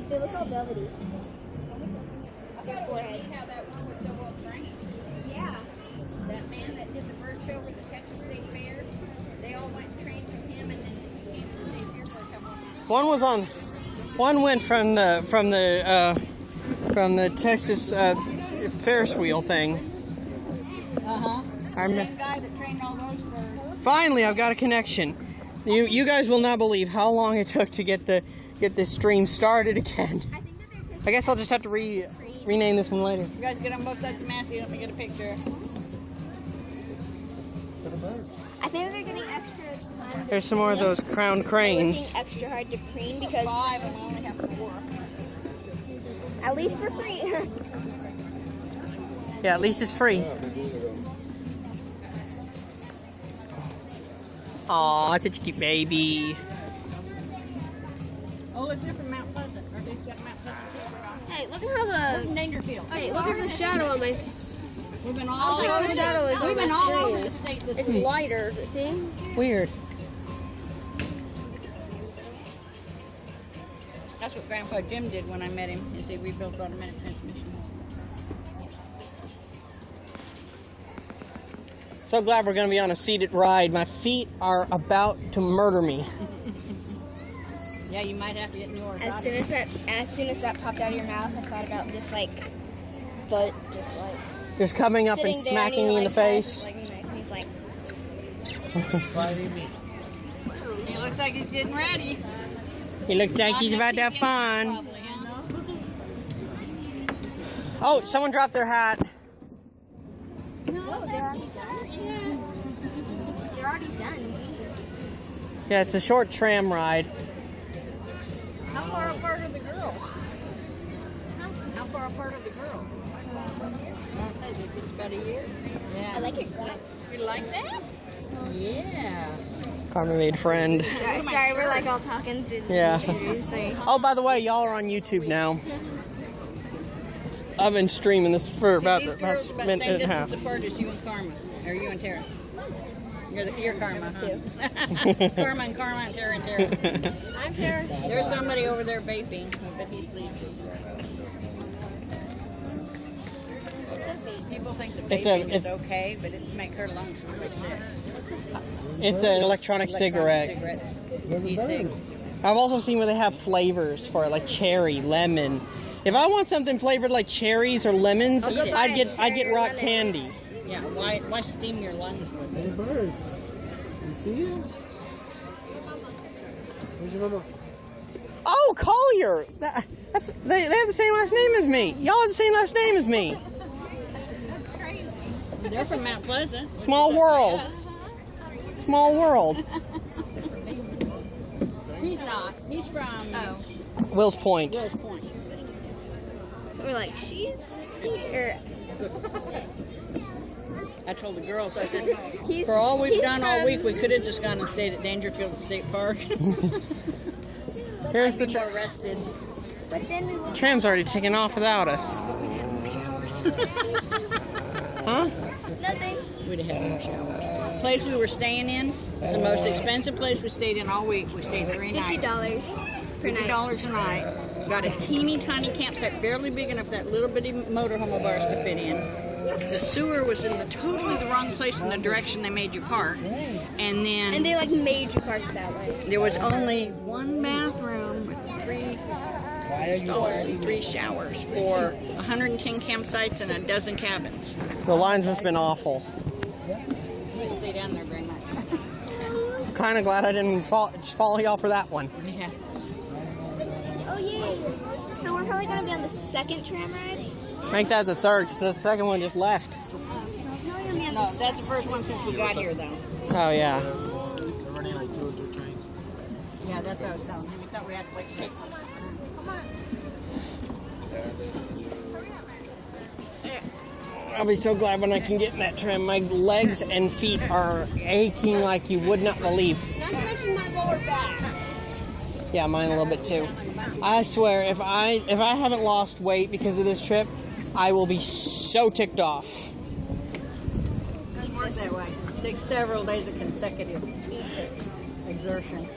They look all velvety. I thought it was neat how that one was so well trained. Yeah. That man that did the bird show for the Texas State Fair, they all went and trained from him, and then he came to the state fair for a couple of months. One went from the Texas Ferris wheel thing. Same guy that trained all those birds. Finally, I've got a connection. You guys will not believe how long it took to get this stream started again. I guess I'll just have to rename this one later. You guys get on both sides of Matthew. Let me get a picture. I think they're getting extra. There's some more of those crowned cranes. Working extra hard to preen because 5 and we only have 4. at least for free. Yeah, at least it's free. Aw, such a cute baby. Oh, look, they're from Mount Pleasant. Or they got Mount Pleasant too. Hey, look at how the Dangerfield. hey, look at the shadow on my. We've been all Look how the shadow is on We've been my all screen. over the state this It's week. lighter. See? Weird. That's what Grandpa Jim did when I met him. Is he rebuilt automatic transmissions. So glad we're going to be on a seated ride. My feet are about to murder me. Yeah, you might have to get new orthotics. As soon as that popped out of your mouth, I thought about this foot just like Just coming up and sitting there smacking me in the face. He's like, He looks like he's getting ready. He looks like he's about to have fun. Probably, huh? Oh, someone dropped their hat. no, they're already done. They're already done. Yeah, it's a short tram ride. How far apart are the girls? How far apart are the girls? I'll say they're just about a year. Yeah. I like it. You like that? Yeah. Carmen made a friend. Sorry, we're like all talking to Yeah. strangers. Oh, by the way, y'all are on YouTube now. I've been streaming this for about These the girls past are about the minute same and a half. distance apart as you and Karma. Or you and Tara. You're Karma, huh? Karma and Tara and Tara. I'm sure. There's somebody over there vaping, but he's leaving. People think the vaping is okay, but it make her lungs really sick. It's an electronic cigarette. E-cigs. I've also seen where they have flavors for it, like cherry, lemon. If I want something flavored like cherries or lemons, I'll go buy I'd get cherry rock lemon. candy. Yeah, why steam your lungs with it? Hey, birds. You see it? Where's your mama? Oh, Collier! They have the same last name as me. Y'all have the same last name as me. They're from Mount Pleasant. Small world. Yes. Small world. He's not. He's from Will's Point. Will's Point. We're like, she's here. I told the girls, I said, He's, for all we've he's done all from- week, we could have just gone and stayed at Dangerfield State Park. Here's the More rested. But then we went. tram's already taken off without us. Huh? Nothing. We'd have had more showers. Place we were staying in was the most expensive place we stayed in all week. We stayed 3 nights. $50 per night. $50 a night. Got a teeny tiny campsite, barely big enough that little bitty motorhome of ours could fit in. The sewer was in totally the wrong place in the direction they made you park. And then And they like made you park that way. there was only one bathroom with 3 showers for 110 campsites and a dozen cabins. The lines must have been awful. We didn't stay down there very much. Kind of glad I didn't follow y'all for that one. Yeah. Oh yay! So we're probably gonna be on the second tram ride. Make that the third, because the second one just left. We're probably gonna be on No, that's the first one since we got here, though. Oh, yeah. They're running like 2 or 3 trains. Yeah, that's what I was telling him. We thought we had to wait. I'll be so glad when I can get in that tram. My legs and feet are aching like you would not believe. Not to mention my lower back. Yeah, mine a little bit too. I swear, if I haven't lost weight because of this trip, I will be so ticked off. Doesn't work that way. It takes several days of consecutive exertion.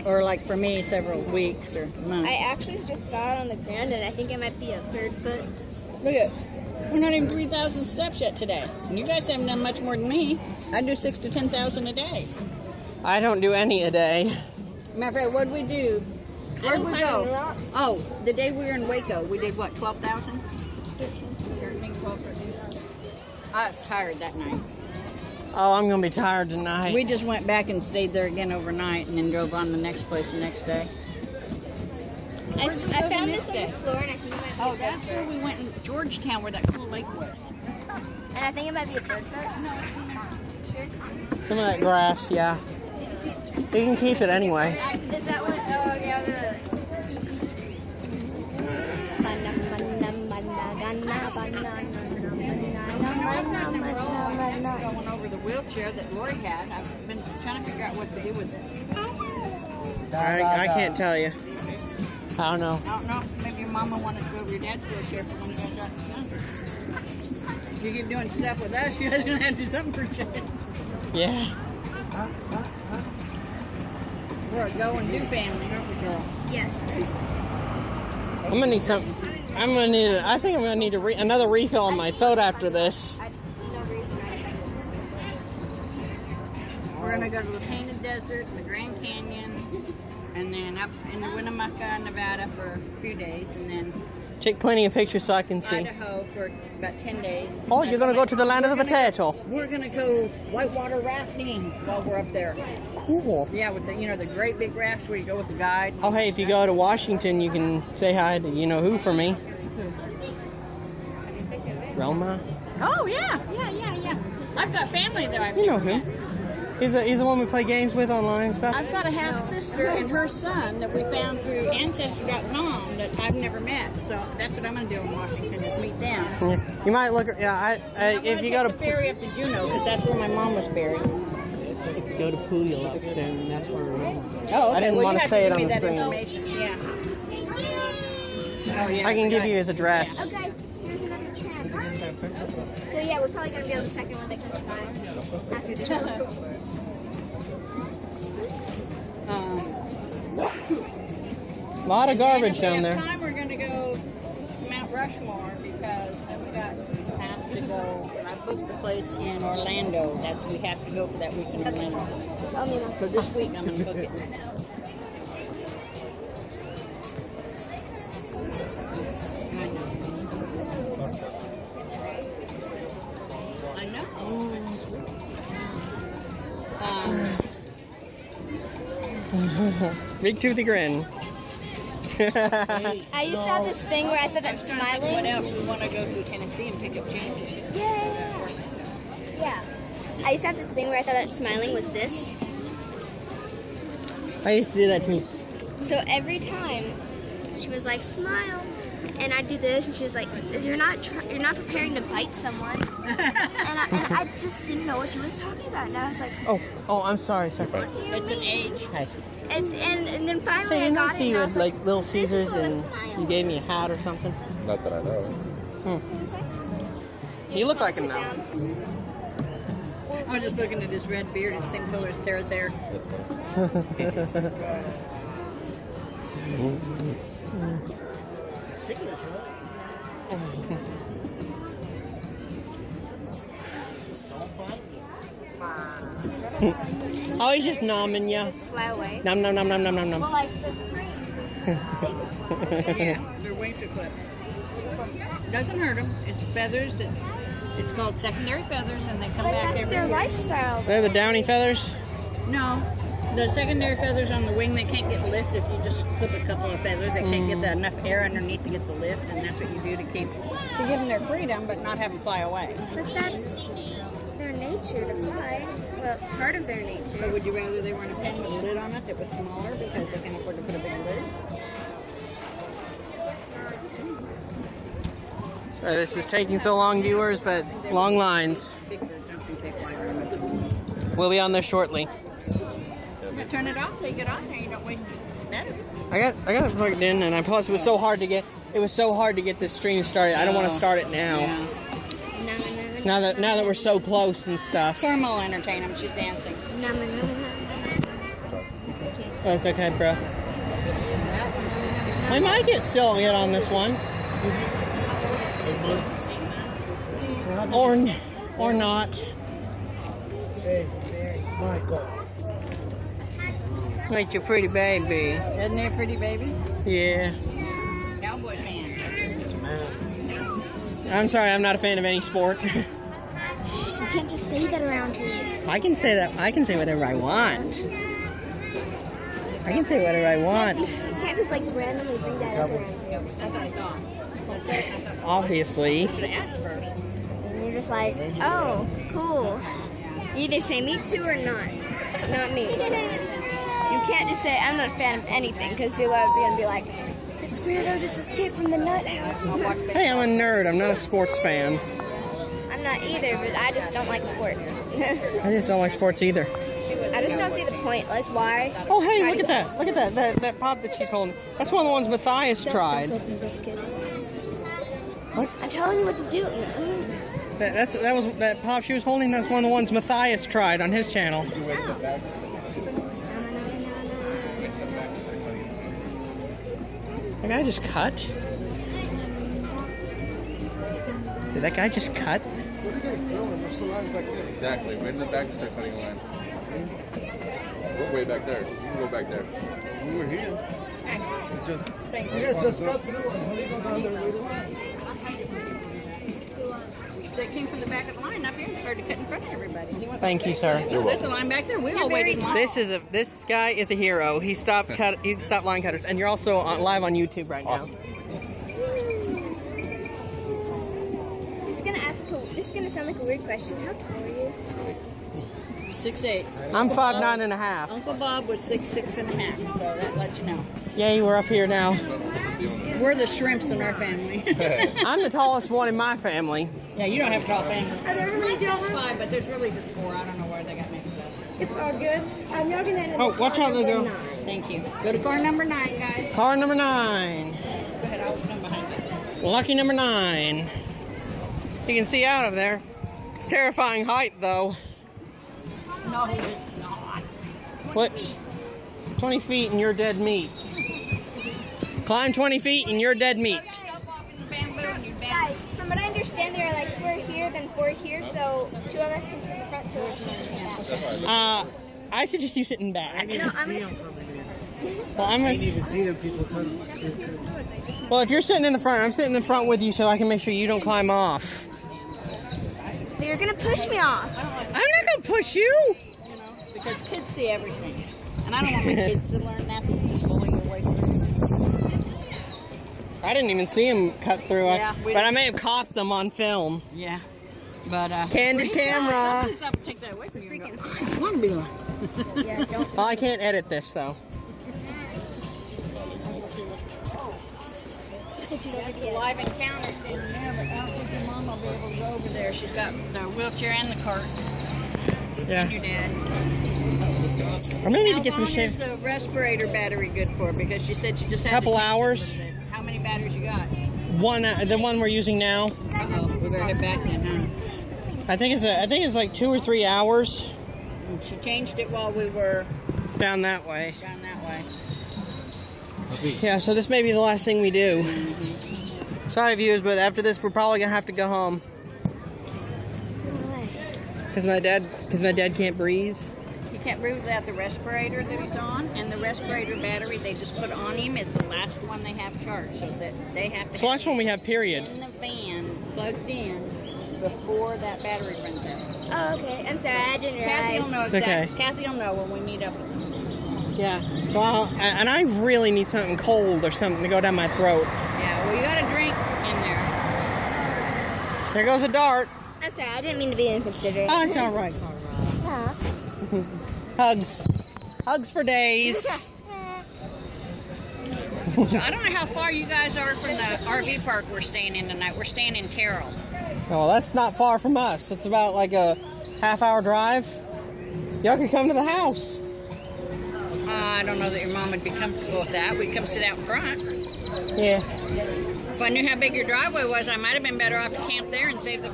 Or like for me, several weeks or months. I actually just saw it on the ground, and I think it might be a third foot. Look at, we're not even 3,000 steps yet today. And you guys haven't done much more than me. I do 6,000 to 10,000 a day. I don't do any a day. Matter of fact, what'd we do? Where'd we go? Oh, the day we were in Waco, we did what, 12,000? 13, 12, 13. I was tired that night. Oh, I'm going to be tired tonight. We just went back and stayed there again overnight and then drove on the next place the next day. I found this on day? the floor, and I think it might be Oh, a third that's where foot. we went in Georgetown where that cool lake was. And I think it might be a third foot. No, it's Sure. Some of that grass, yeah. You can keep it anyway. Is that one? Oh, okay, I was gonna. going over the wheelchair that Lori had. I've been trying to figure out what to do with it. I can't tell you. I don't know. I don't know. Maybe your mama wanted to go over your dad's wheelchair for when you guys got the son. If you keep doing stuff with us, you guys are going to have to do something for Chad. Yeah. We're a go and do family, aren't we, girl? Yes. I'm gonna need some. I'm gonna need. I think I'm gonna need another refill on my soda after this. No reason. We're going to go to the Painted Desert, the Grand Canyon, and then up in Winnemucca, Nevada for a few days, and then Take plenty of pictures so I can see. Idaho for about 10 days. Oh, you're gonna go to the land of the potato. We're gonna go whitewater rafting while we're up there. Cool. Yeah, with the the great big rafts where you go with the guide. Oh, hey, if you go to Washington, you can say hi to who for me. Relma. Oh yeah. I've got family there. You know him. He's the one we play games with online and stuff. I've got a half sister and her son that we found through Ancestry.com that I've never met. So that's what I'm gonna do in Washington is meet them. Yeah. You might look. Yeah, if you go to the ferry up to Juneau because that's where my mom was buried. if you go to Puyallup, then that's where we're going. Oh, okay. I didn't well, want you to have say it give on me the that screen. information. Yeah. Oh yeah. I can give you his Oh, address. guys, here's another trend. So yeah, we're probably gonna be on the second one that comes by after this one. A lot of garbage down there. Time we're going to go to Mount Rushmore because we have to go. I booked the place in Orlando. We have to go for that week in Orlando. So this week I'm going to book it. I know. Big toothy grin. I used to have this thing where I thought that What smiling. else? We want to go to Tennessee and pick up championship. Yeah. I used to have this thing where I thought that smiling was this. I used to do that too. So every time she was like, smile, and I'd do this, and she was like, you're not preparing to bite someone. and I just didn't know what she was talking about, and I was like, Oh, I'm sorry. what do you It's an mean? age. Hey. And then finally So I you got might it, see and you I at was like like, Little this Caesars is what a and smile you gave me a hat or something. Not that I know. You look like him Sit now. down. I was just looking at his red beard and same color as Tara's hair. That's fine. Oh, he's just nomming ya. Just fly away. Nom nom nom nom nom nom Well, nom. like the frame. Yeah, their wings are clipped. Doesn't hurt them. It's feathers. It's called secondary feathers, and they come But back that's every their year. lifestyle. They're the downy feathers. No, the secondary feathers on the wing they can't get lift if you just clip a couple of feathers. They can't get enough air underneath to get the lift, and that's what you do to give them their freedom, but not have them fly away. But that's their nature to fly. Well, part of their So nature. would you rather they were in a pen with a lid on it that was smaller because they can afford to put a big lid? Sorry, this is taking so long, viewers, but long lines. Big birds don't think they fly very much. We'll be on there shortly. You turn it off, take it on, and you don't waste battery. I got it plugged in, and plus it was so hard to get. It was so hard to get this stream started. I don't want to start it now. Yeah. Now that we're so close and stuff. Thermal entertain them. She's dancing. Okay. Oh, it's okay, bro. We might still get on this one. Or not. Hey, Michael. Make your pretty baby. Isn't it a pretty baby? Yeah. Cowboy fan. I'm sorry, I'm not a fan of any sport. You can't just say that around here. I can say that. I can say whatever I want. I can say whatever I want. You can't just like randomly bring that up around here. That's what I thought. Obviously. Should have asked first. And you're just like, oh, cool. You either say me too or not. Not me. You can't just say, I'm not a fan of anything, because people are going to be like, this weirdo just escaped from the nut house. Hey, I'm a nerd. I'm not a sports fan. I'm not either, but I just don't like sport. I just don't like sports either. I just don't see the point. Like, why? Oh, hey, look at that. Look at that. That pop that she's holding. That's one of the ones Matthias tried. What? I'm telling you what to do. That pop she was holding. That's one of the ones Matthias tried on his channel. That guy just cut? Did that guy just cut? Exactly. Right in the back, start cutting a line. We're way back there. You can go back there. We were here. Just, You guys just got through. How do you go down there later on? They came from the back of the line up here and started cutting in front of everybody. Thank you, sir. There's a line back there. We all waited in line. This guy is a hero. He stopped line cutters, and you're also live on YouTube right now. awesome. This is gonna sound like a weird question. How tall are you? 6'8". I'm 5'9.5". Uncle Bob was 6'6.5", so that lets you know. Yay, we're up here now. We're the shrimps in our family. I'm the tallest one in my family. Yeah, you don't have a tall family. Are there really Mine's 6'5", but there's really just 4. I don't know where they got mixed up. It's all good. I'm not gonna. Oh, watch out, little girl. Thank you. Go to car number 9, guys. Car number 9. Go ahead, I'll come behind you. Lucky number 9. You can see out of there. It's terrifying height, though. No, it's not. What? 20 feet and you're dead meat. Climb 20 feet and you're dead meat. Guys, from what I understand, there are like 4 here, then 4 here, so 2 of us can sit in the front, 2 of us can sit in the back. I suggest you sitting back. No, I'm Well, I'm gonna. even see them people come. Well, if you're sitting in the front, I'm sitting in the front with you, so I can make sure you don't climb off. So you're gonna push me off. I'm not gonna push you. Because kids see everything. And I don't want my kids to learn that. They just bully their way through. I didn't even see him cut through it, Yeah, we but I didn't. may have caught them on film. Yeah. But, Candid camera. Something's up to take that away from you. And go, I want to be like. Yeah, don't. Well, I can't edit this though. That's a live encounter standing there, but I don't think your mom will be able to go over there. She's got the wheelchair and the cart. Yeah. And your dad. I'm gonna need to get How some long shit. is the respirator battery good for? Because she said she just had Couple to change hours. it a little bit. How many batteries you got? The one we're using now. Uh-oh, we better head back then, huh? I think it's like 2 or 3 hours She changed it while we were down that way. down that way. Yeah, so this may be the last thing we do. Sorry, viewers, but after this, we're probably gonna have to go home because my dad can't breathe. He can't breathe without the respirator that he's on, and the respirator battery they just put on him is the last one they have charged, so that they have to It's the last one we have, period. in the van plugged in before that battery runs out. Oh, okay. I'm sorry, I didn't Kathy will realize. know It's exactly. okay. Kathy will know when we meet up with them. Yeah. So I really need something cold or something to go down my throat. Yeah, well, you got a drink in there. There goes a dart. I'm sorry, I didn't mean to be inconsiderate. Oh, it's all right. Yeah. Hugs. Hugs for days. So I don't know how far you guys are from the RV park we're staying in tonight. We're staying in Terrell. Oh, that's not far from us. It's about like a half-hour drive. Y'all can come to the house. I don't know that your mom would be comfortable with that. We'd come sit out front. Yeah. If I knew how big your driveway was, I might have been better off to camp there and save the.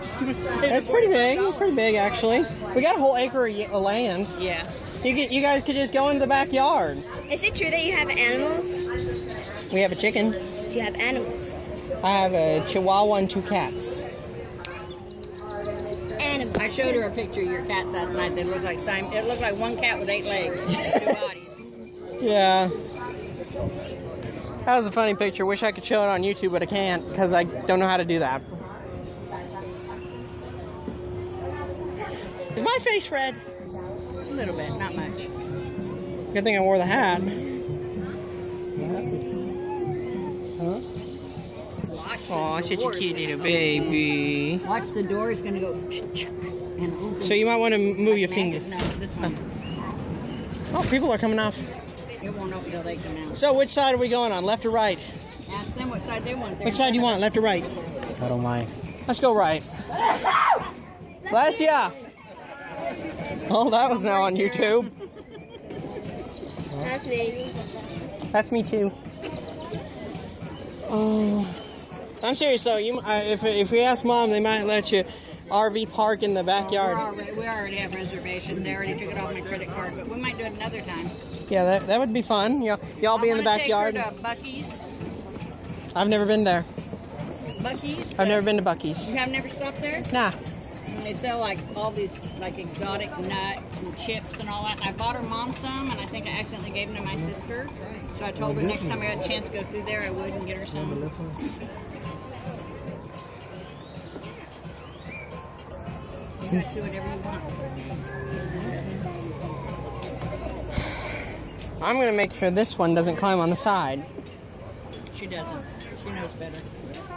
It's pretty big. It's pretty big, actually. We got a whole acre of land. Yeah. You guys could just go into the backyard. Is it true that you have animals? We have a chicken. Do you have animals? I have a chihuahua and 2 cats. Animals. I showed her a picture of your cats last night. They look like Simon. It looked like one cat with 8 legs, 2 bodies. Yeah. That was a funny picture. Wish I could show it on YouTube, but I can't because I don't know how to do that. Is my face red? A little bit, not much. Good thing I wore the hat. Huh? Aw, such a cute little baby. Watch, the door is going to go and open. So you might want to move your fingers. No, this one. Oh, people are coming off. It won't open till they come out. So which side are we going on, left or right? Ask them what side they want. Which side do you want, left or right? I don't mind. Let's go right. Bless ya! Oh, that was now on YouTube. That's me. That's me too. Oh, I'm serious though. If we ask Mom, they might let you RV park in the backyard. We already have reservations. They already took it off my credit card, but we might do it another time. Yeah, that would be fun. Y'all be in the backyard. Take her to Buc-ee's. I've never been there. Buc-ee's? I've never been to Buc-ee's. You have never stopped there? Nah. And they sell like all these like exotic nuts and chips and all that. I bought her mom some, and I think I accidentally gave them to my sister. So I told her next time I had a chance to go through there, I would and get her some. You guys do whatever you want. I'm gonna make sure this one doesn't climb on the side. She doesn't. She knows better.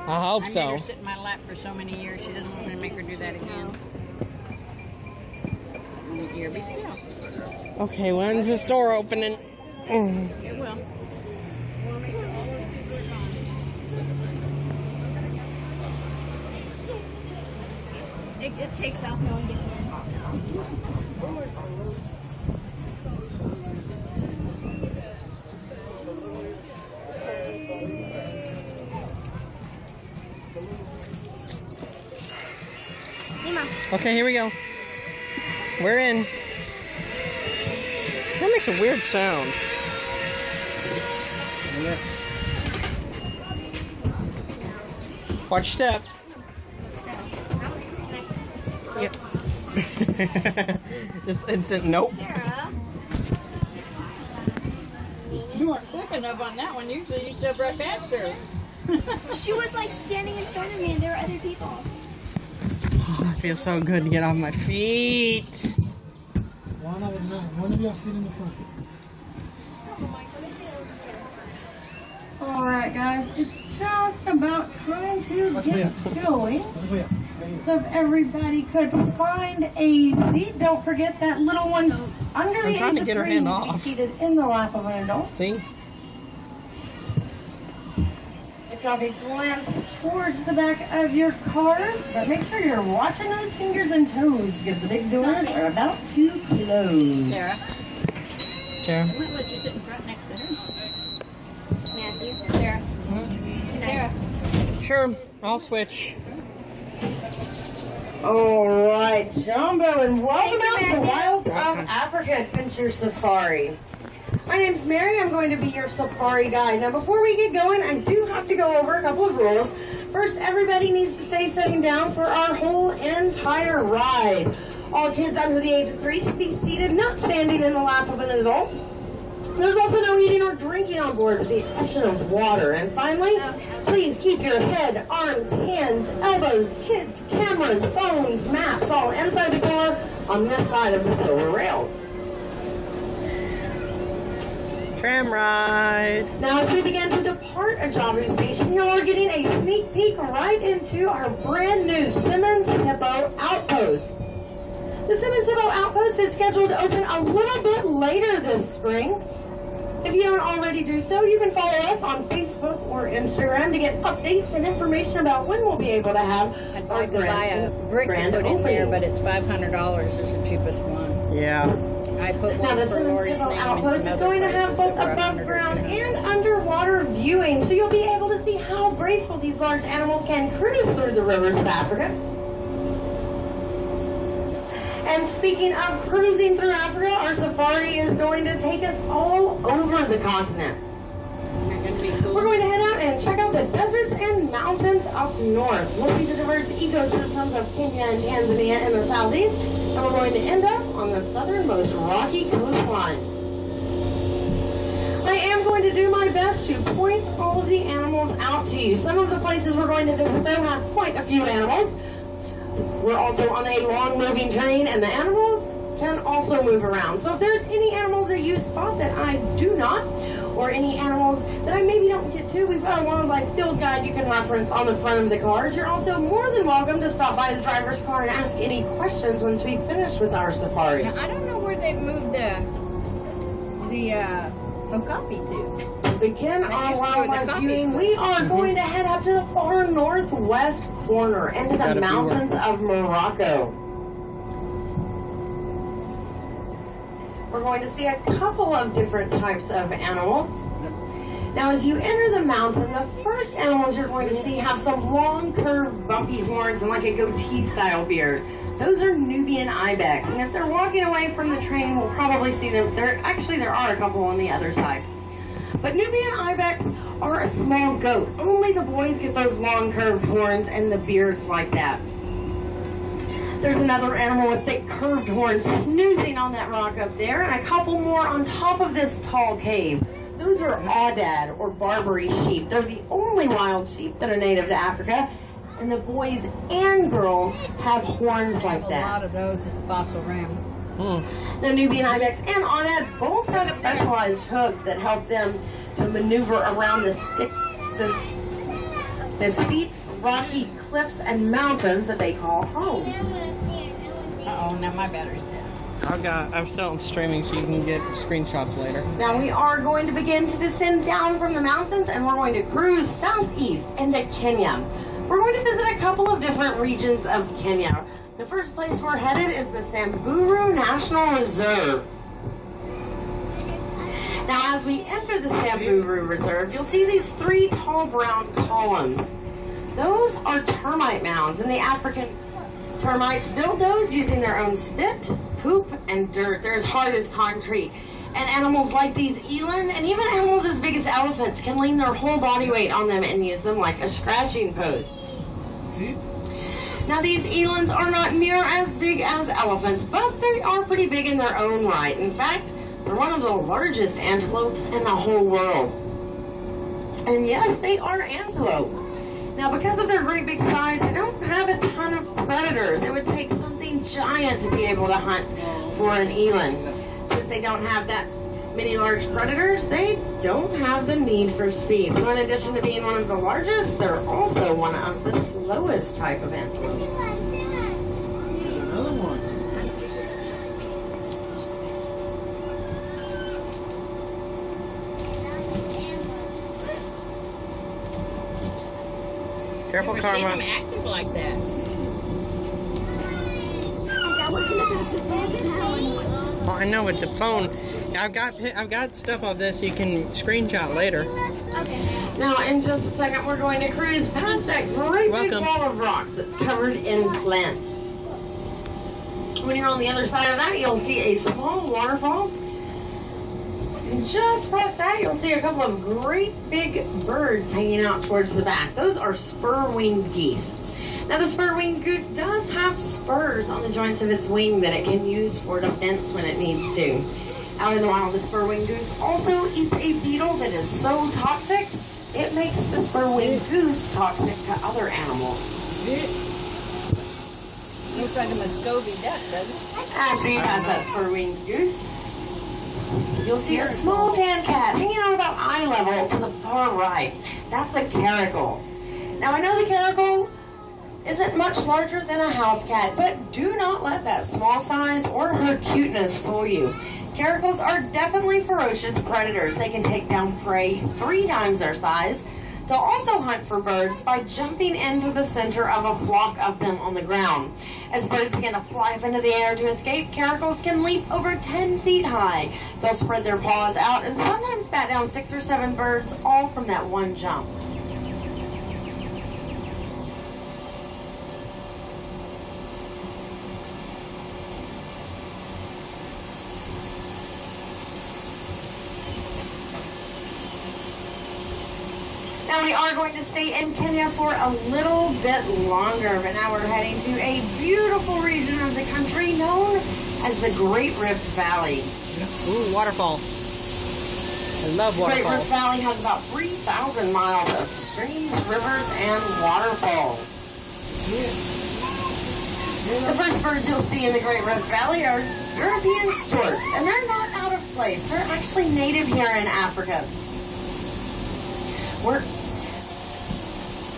I hope I so. made her sit in my lap for so many years. She doesn't want me to make her do that again. Here, be still. Okay, when's this door opening? It will. I want to make sure all those people are gone. It takes off, no one gets in. Hey, Mom. Okay, here we go. We're in. That makes a weird sound. Watch your step. Yep. Just instant nope. Sarah. You weren't quick enough on that one. Usually you step right past her. She was like standing in front of me and there were other people. Oh, it feels so good to get off my feet. One of y'all sit in the front. Alright guys, it's just about time to get going. So if everybody could find a seat, don't forget that little one's under the trying age to of get her 3 hand will be off. seated in the lap of an adult. See? If y'all could glance towards the back of your cars, but make sure you're watching those fingers and toes because the big doors are about to close. Sarah. Sarah. I might let you sit in front next to her. Matthew. Sarah. Sarah. Sure, I'll switch. Alright, Jumbo, and welcome Thank you, out to the Matthew. Wilds of Africa Adventure Safari. My name's Mary. I'm going to be your safari guide. Now, before we get going, I do have to go over a couple of rules. First, everybody needs to stay sitting down for our whole entire ride. All kids under the age of 3 should be seated, not standing in the lap of an adult. There's also no eating or drinking on board with the exception of water. And finally, please keep your head, arms, hands, elbows, kids, cameras, phones, maps all inside the car on this side of the silver rails. Tram ride. Now, as we begin to depart Ajabu Station, you are getting a sneak peek right into our brand new Simmons Hippo Outpost. The Simmons Hippo Outpost is scheduled to open a little bit later this spring. If you don't already do so, you can follow us on Facebook or Instagram to get updates and information about when we'll be able to have I'd our like to buy a brick to grand put in there, opening. but it's $500 is the cheapest one. Yeah. I put Now, one the for Simmons Lori's Hippo name and Outpost some is other going to have places both that were above 100 ground or 200. and underwater viewing, so you'll be able to see how graceful these large animals can cruise through the rivers of Africa. And speaking of cruising through Africa, our safari is going to take us all over the continent. We're going to head out and check out the deserts and mountains up north. We'll see the diverse ecosystems of Kenya and Tanzania in the southeast, and we're going to end up on the southernmost rocky coastline. I am going to do my best to point all of the animals out to you. Some of the places we're going to visit, though, have quite a few animals. We're also on a long moving train, and the animals can also move around. So if there's any animals that you spot that I do not, or any animals that I maybe don't get to, we've got a wildlife field guide you can reference on the front of the cars. You're also more than welcome to stop by the driver's car and ask any questions once we finish with our safari. Now, I don't know where they've moved the okapi to. To begin our wildlife viewing, we are going to head up to the far northwest corner into the mountains of Morocco. We're going to see a couple of different types of animals. Now, as you enter the mountain, the first animals you're going to see have some long, curved, bumpy horns and like a goatee-style beard. Those are Nubian ibex, and if they're walking away from the train, we'll probably see them. There are a couple on the other side. But Nubian ibex are a small goat. Only the boys get those long, curved horns and the beards like that. There's another animal with thick curved horns snoozing on that rock up there, and a couple more on top of this tall cave. Those are Aoudad, or Barbary sheep. They're the only wild sheep that are native to Africa, and the boys and girls have horns like that. A lot of those at Fossil Rim. The Nubian ibex and Aoudad both have specialized hooves that help them to maneuver around the steep, rocky cliffs and mountains that they call home. Uh-oh, now my battery's dead. I'm still streaming so you can get screenshots later. Now we are going to begin to descend down from the mountains, and we're going to cruise southeast into Kenya. We're going to visit a couple of different regions of Kenya. The first place we're headed is the Samburu National Reserve. Now, as we enter the Samburu Reserve, you'll see these three tall brown columns. Those are termite mounds, and the African termites build those using their own spit, poop, and dirt. They're as hard as concrete. And animals like these eland, and even animals as big as elephants, can lean their whole body weight on them and use them like a scratching post. See? Now, these elands are not near as big as elephants, but they are pretty big in their own right. In fact, they're one of the largest antelopes in the whole world. And yes, they are antelope. Now, because of their great big size, they don't have a ton of predators. It would take something giant to be able to hunt for an eland. Since they don't have that many large predators, they don't have the need for speed. So in addition to being one of the largest, they're also one of the slowest type of antelope. There's another one. Careful, Never seen them Karma. active like that. Well, I know with the phone, I've got stuff of this you can screenshot later. Okay. Now, in just a second, we're going to cruise past that great big Welcome. wall of rocks that's covered in plants. When you're on the other side of that, you'll see a small waterfall. And just past that, you'll see a couple of great big birds hanging out towards the back. Those are spur-winged geese. Now, the spur-winged goose does have spurs on the joints of its wing that it can use for defense when it needs to. Out in the wild, the spur-winged goose also eats a beetle that is so toxic, it makes the spur-winged goose toxic to other animals. Looks like a Muscovy duck, doesn't it? After you pass that spur-winged goose, you'll see a small tan cat hanging out about eye level to the far right. That's a caracal. Now, I know the caracal isn't much larger than a house cat, but do not let that small size or her cuteness fool you. Caracals are definitely ferocious predators. They can take down prey 3 times their size. They'll also hunt for birds by jumping into the center of a flock of them on the ground. As birds begin to fly up into the air to escape, caracals can leap over 10 feet high. They'll spread their paws out and sometimes bat down 6 or 7 birds, all from that one jump. Now we are going to stay in Kenya for a little bit longer, but now we're heading to a beautiful region of the country known as the Great Rift Valley. Ooh, waterfall. I love Great Rift waterfalls. Valley has about 3,000 miles of streams, rivers, and waterfalls. The first birds you'll see in the Great Rift Valley are European storks, and they're not out of place. They're actually native here in Africa.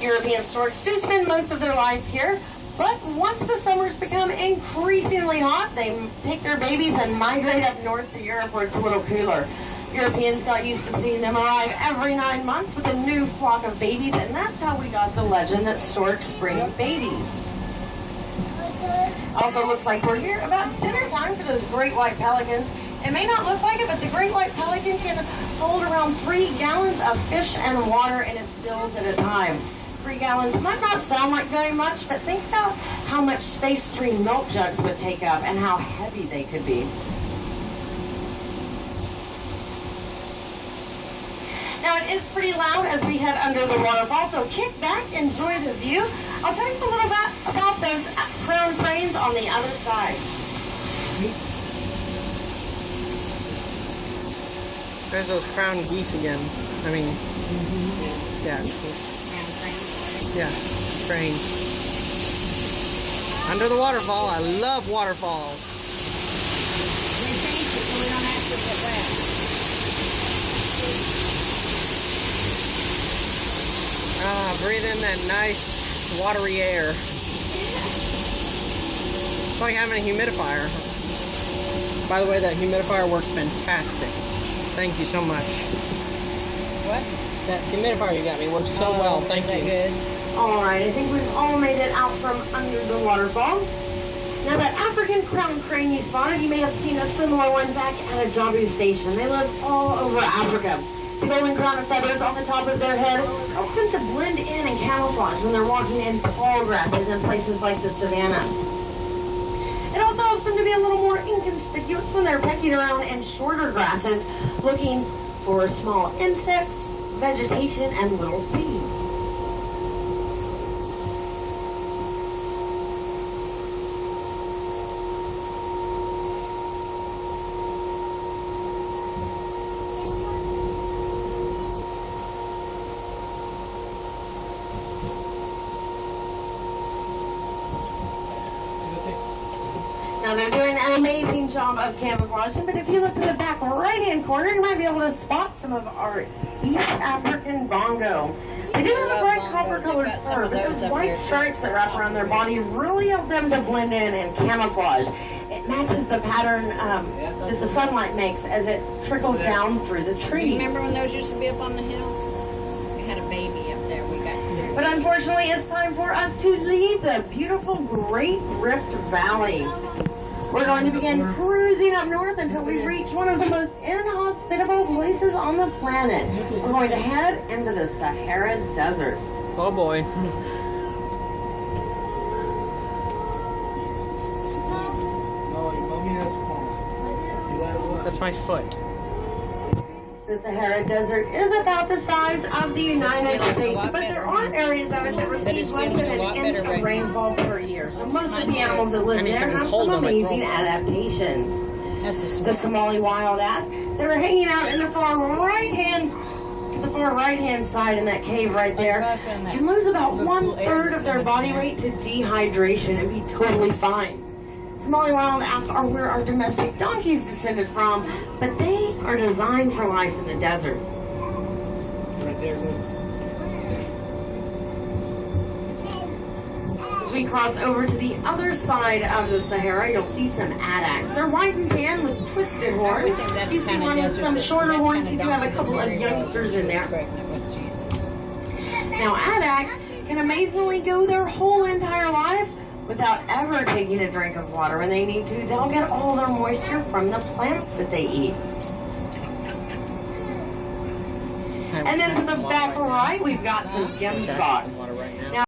European storks do spend most of their life here, but once the summers become increasingly hot, they take their babies and migrate up north to Europe where it's a little cooler. Europeans got used to seeing them arrive every 9 months with a new flock of babies, and that's how we got the legend that storks bring babies. Also looks like we're here about dinner time for those great white pelicans. It may not look like it, but the great white pelican can hold around 3 gallons of fish and water in its bills at a time. 3 gallons might not sound like very much, but think about how much space 3 milk jugs would take up and how heavy they could be. Now it is pretty loud as we head under the waterfall, so kick back, enjoy the view. I'll tell you a little bit about those crown cranes on the other side. There's those crown geese again. I mean, yeah. Yeah, crane. Under the waterfall. I love waterfalls. We changed it so we don't have to get wet. Breathe in that nice watery air. It's like having a humidifier. By the way, that humidifier works fantastic. Thank you so much. What? That humidifier you got me works so well. Thank you. Good. All right, I think we've all made it out from under the waterfall. Now that African crown crane you spotted, you may have seen a similar one back at a Jabu station. They live all over Africa. The golden crown of feathers on the top of their head helps them to blend in and camouflage when they're walking in tall grasses in places like the savannah. It also helps them to be a little more inconspicuous when they're pecking around in shorter grasses, looking for small insects, vegetation, and little seeds. Now they're doing an amazing job of camouflaging, but if you look to the back right-hand corner, you might be able to spot some of our East African bongo. They do have a bright copper-colored fur, but those white stripes that wrap around their body really help them to blend in and camouflage. It matches the pattern that the sunlight makes as it trickles down through the trees. Remember when those used to be up on the hill? We had a baby up there. We got sick. But unfortunately, it's time for us to leave the beautiful Great Rift Valley. We're going to begin cruising up north until we reach one of the most inhospitable places on the planet. We're going to head into the Sahara Desert. Oh boy. That's my foot. The Sahara Desert is about the size of the United States, but there are areas of it that receive less than an inch of rainfall per year. So most of the animals that live there have some amazing adaptations. The Somali wild ass that are hanging out in the far right-hand side in that cave right there can lose about 1/3 of their body weight to dehydration and be totally fine. Somali wild ass are where our domestic donkeys descended from, but they are designed for life in the desert. Right there, look. As we cross over to the other side of the Sahara, you'll see some addax. They're white and tan with twisted horns. You see one with some shorter horns. You do have a couple of youngsters in there. Now, addax can amazingly go their whole entire life without ever taking a drink of water. When they need to, they'll get all their moisture from the plants that they eat. And then to the back right, we've got some gemsbok. Now,